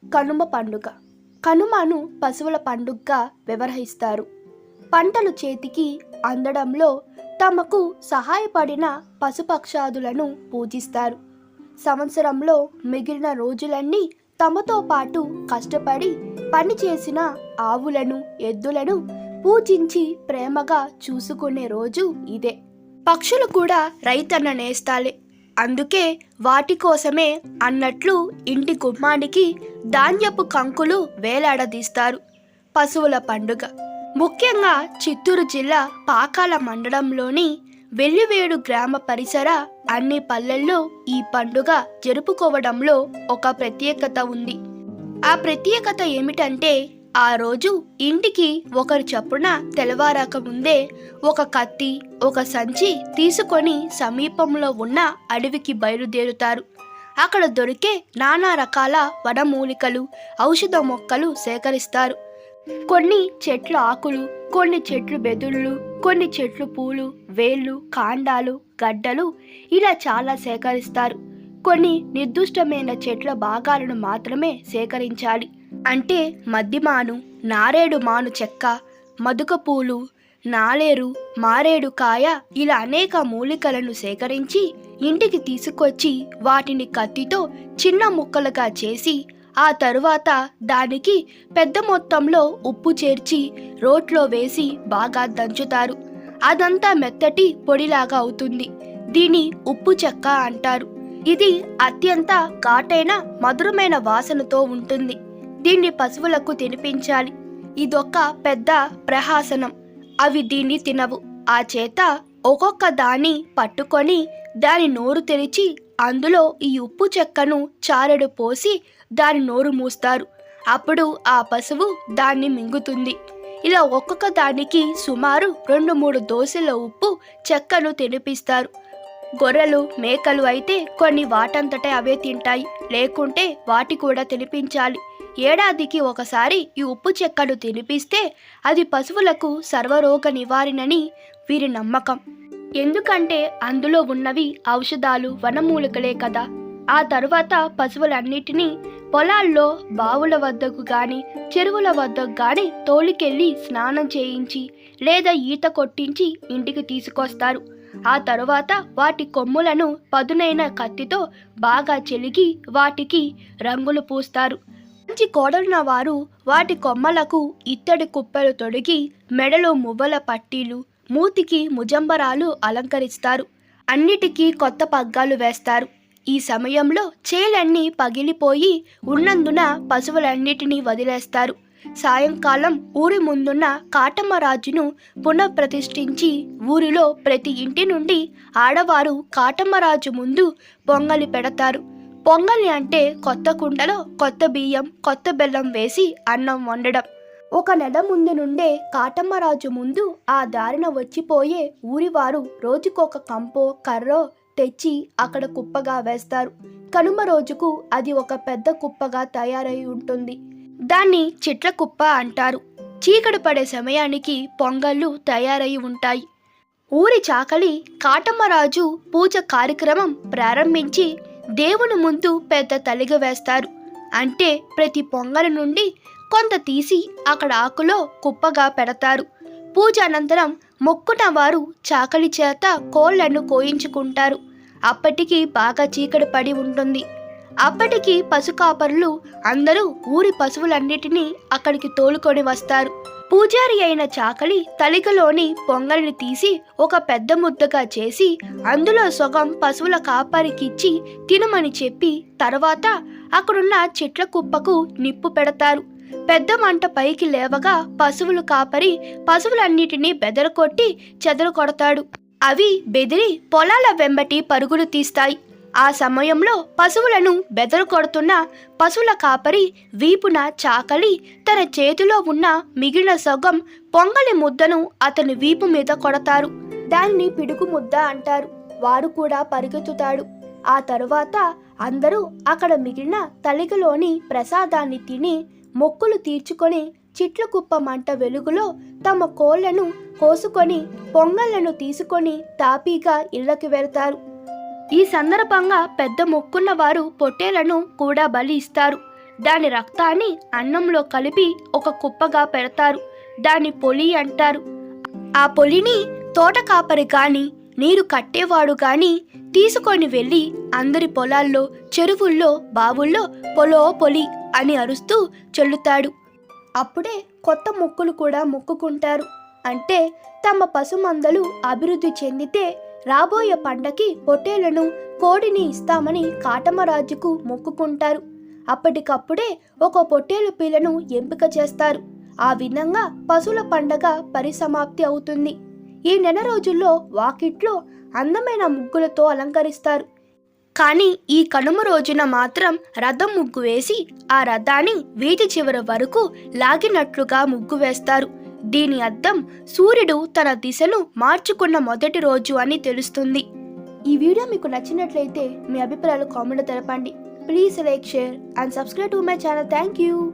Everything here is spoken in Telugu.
కనుమ పండుగ. కనుమను పశువుల పండుగగా వ్యవహరిస్తారు. పంటలు చేతికి అందడంలో తమకు సహాయపడిన పశుపక్షాదులను పూజిస్తారు. సంవత్సరంలో మిగిలిన రోజులన్నీ తమతో పాటు కష్టపడి పనిచేసిన ఆవులను, ఎద్దులను పూజించి ప్రేమగా చూసుకునే రోజు ఇదే. పక్షులు కూడా రైతన్న నేస్తాలే. అందుకే వాటి కోసమే అన్నట్లు ఇంటి గుమ్మానికి ధాన్యపు కంకులు వేలాడదీస్తారు. పశువుల పండుగ ముఖ్యంగా చిత్తూరు జిల్లా పాకాల మండలంలోని వెల్లివేడు గ్రామ పరిసర అన్ని పల్లెల్లో ఈ పండుగ జరుపుకోవడంలో ఒక ప్రత్యేకత ఉంది. ఆ ప్రత్యేకత ఏమిటంటే, ఆ రోజు ఇంటికి ఒకరి చప్పున తెల్లవారక ముందే ఒక కత్తి, ఒక సంచి తీసుకొని సమీపంలో ఉన్న అడవికి బయలుదేరుతారు. అక్కడ దొరికే నానా రకాల వనమూలికలు, ఔషధ మొక్కలు సేకరిస్తారు. కొన్ని చెట్ల ఆకులు, కొన్ని చెట్లు బెదుళ్ళు, కొన్ని చెట్లు పూలు, వేళ్ళు, కాండాలు, గడ్డలు ఇలా చాలా సేకరిస్తారు. కొన్ని నిర్దిష్టమైన చెట్ల భాగాలను మాత్రమే సేకరించాలి. అంటే మద్దిమాను, నారేడు మాను చెక్క, మదుక పూలు, నాలేరు, మారేడు కాయ ఇలా అనేక మూలికలను సేకరించి ఇంటికి తీసుకొచ్చి వాటిని కత్తితో చిన్న ముక్కలుగా చేసి ఆ తరువాత దానికి పెద్ద మొత్తంలో ఉప్పు చేర్చి రోట్లో వేసి బాగా దంచుతారు. అదంతా మెత్తటి పొడిలాగా అవుతుంది. దీని ఉప్పు చెక్క అంటారు. ఇది అత్యంత ఘాటైన మధురమైన వాసనతో ఉంటుంది. దీన్ని పశువులకు తినిపించాలి. ఇదొక పెద్ద ప్రహసనం. అవి దీన్ని తినవు. ఆ చేత ఒక్కొక్క దాన్ని పట్టుకొని దాని నోరు తెరిచి అందులో ఈ ఉప్పు చెక్కను చారెడు పోసి దాని నోరు మూస్తారు. అప్పుడు ఆ పశువు దాన్ని మింగుతుంది. ఇలా ఒక్కొక్క దానికి సుమారు 2-3 దోశల ఉప్పు చెక్కను తినిపిస్తారు. గొర్రెలు, మేకలు అయితే కొన్ని వాటంతటే అవే తింటాయి, లేకుంటే వాటి కూడా తినిపించాలి. ఏడాదికి ఒకసారి ఈ ఉప్పు చెక్కను తినిపిస్తే అది పశువులకు సర్వరోగ నివారణని వీరి నమ్మకం. ఎందుకంటే అందులో ఉన్నవి ఔషధాలు, వనమూలికలే కదా. ఆ తరువాత పశువులన్నిటినీ పొలాల్లో బావుల వద్దకు గాని, చెరువుల వద్దకు గాని తోలుకెళ్ళి స్నానం చేయించి లేదా ఈత కొట్టించి ఇంటికి తీసుకొస్తారు. ఆ తరువాత వాటి కొమ్ములను పదునైన కత్తితో బాగా చెలిగి వాటికి రంగులు పూస్తారు. మంచి కోడలున్న వారు వాటి కొమ్మలకు ఇత్తడి కుప్పెలు తొడిగి మెడలో మువ్వల పట్టీలు, మూతికి ముజంబరాలు అలంకరిస్తారు. అన్నిటికీ కొత్త పగ్గాలు వేస్తారు. ఈ సమయంలో చేలన్నీ పగిలిపోయి ఉన్నందున పశువులన్నిటినీ వదిలేస్తారు. సాయంకాలం ఊరి ముందున్న కాటమ్మరాజును పునఃప్రతిష్ఠించి ఊరిలో ప్రతి ఇంటి నుండి ఆడవారు కాటమ్మరాజు ముందు పొంగలి పెడతారు. పొంగలి అంటే కొత్త కుండలో కొత్త బియ్యం, కొత్త బెల్లం వేసి అన్నం వండడం. 1 నెల ముందు నుండే కాటమ్మరాజు ముందు ఆ దారిన వచ్చిపోయే ఊరివారు రోజుకొక కంపో, కర్రో తెచ్చి అక్కడ కుప్పగా వేస్తారు. కనుమ రోజుకు అది ఒక పెద్ద కుప్పగా తయారై ఉంటుంది. దాన్ని చిట్ల కుప్ప అంటారు. చీకటి పడే సమయానికి పొంగళ్ళు తయారై ఉంటాయి. ఊరి చాకలి కాటమ్మరాజు పూజ కార్యక్రమం ప్రారంభించి దేవుని ముందు పెద్ద తలిగ వేస్తారు. అంటే ప్రతి పొంగలి నుండి కొంత తీసి అక్కడ ఆకులో కుప్పగా పెడతారు. పూజ అనంతరం మొక్కున వారు చాకలి చేత కోళ్లను కోయించుకుంటారు. అప్పటికి బాగా చీకటి పడి ఉంటుంది. అప్పటికి పశుకాపరులు అందరూ ఊరి పశువులన్నిటినీ అక్కడికి తోలుకొని వస్తారు. పూజారి అయిన చాకలి తలికలోని పొంగలిని తీసి ఒక పెద్ద ముద్దగా చేసి అందులో సగం పశువుల కాపరికిచ్చి తినమని చెప్పి తర్వాత అక్కడున్న చెట్ల కుప్పకు నిప్పు పెడతారు. పెద్ద మంట పైకి లేవగా పశువులు కాపరి పశువులన్నిటినీ బెదరకొట్టి చెదరు కొడతాడు. అవి బెదిరి పొలాల వెంబటి పరుగులు తీస్తాయి. ఆ సమయంలో పశువులను బెదరు కొడుతున్న పశువుల కాపరి వీపున చాకలి తన చేతిలో ఉన్న మిగిలిన సగం పొంగలి ముద్దను అతని వీపు మీద కొడతారు. దాన్ని పిడుగు ముద్ద అంటారు. వాడు కూడా పరిగెత్తుతాడు. ఆ తరువాత అందరూ అక్కడ మిగిలిన తలిగలోని ప్రసాదాన్ని తిని మొక్కులు తీర్చుకొని చిట్ల కుప్ప మంట వెలుగులో తమ కోళ్లను కోసుకొని పొంగళ్లను తీసుకొని తాపీగా ఇళ్లకి వెళ్తారు. ఈ సందర్భంగా పెద్ద మొక్కున్న వారు పొట్టేలను కూడా బలి ఇస్తారు. దాని రక్తాన్ని అన్నంలో కలిపి ఒక కుప్పగా పెడతారు. దాన్ని పొలి అంటారు. ఆ పొలిని తోట కాపరి కానీ నీరు కట్టేవాడు కానీ తీసుకొని వెళ్ళి అందరి పొలాల్లో, చెరువుల్లో, బావుల్లో పొలో పొలి అని అరుస్తూ చల్లుతాడు. అప్పుడే కొత్త మొక్కులు కూడా మొక్కుకుంటారు. అంటే తమ పశుమందలు అభివృద్ధి చెందితే రాబోయే పంటకి పొట్టేళ్లను, కోడిని ఇస్తామని కాటమరాజుకు మొక్కుకుంటారు. అప్పటికప్పుడే ఒక పొట్టేలు పిల్లను ఎంపిక చేస్తారు. ఆ విధంగా పశువుల పండగ పరిసమాప్తి అవుతుంది. ఈ నెల రోజుల్లో వాకిట్లో అందమైన ముగ్గులతో అలంకరిస్తారు. కానీ ఈ కనుమ రోజున మాత్రం రథం ముగ్గు వేసి ఆ రథాన్ని వీధి చివరి వరకు లాగినట్లుగా ముగ్గు వేస్తారు. దీని అర్థం సూర్యుడు తన దిశను మార్చుకున్న మొదటి రోజు అని తెలుస్తుంది. ఈ వీడియో మీకు నచ్చినట్లయితే మీ అభిప్రాయాలు కామెంట్లో తెలపండి. Please like, share and subscribe to my channel. Thank you.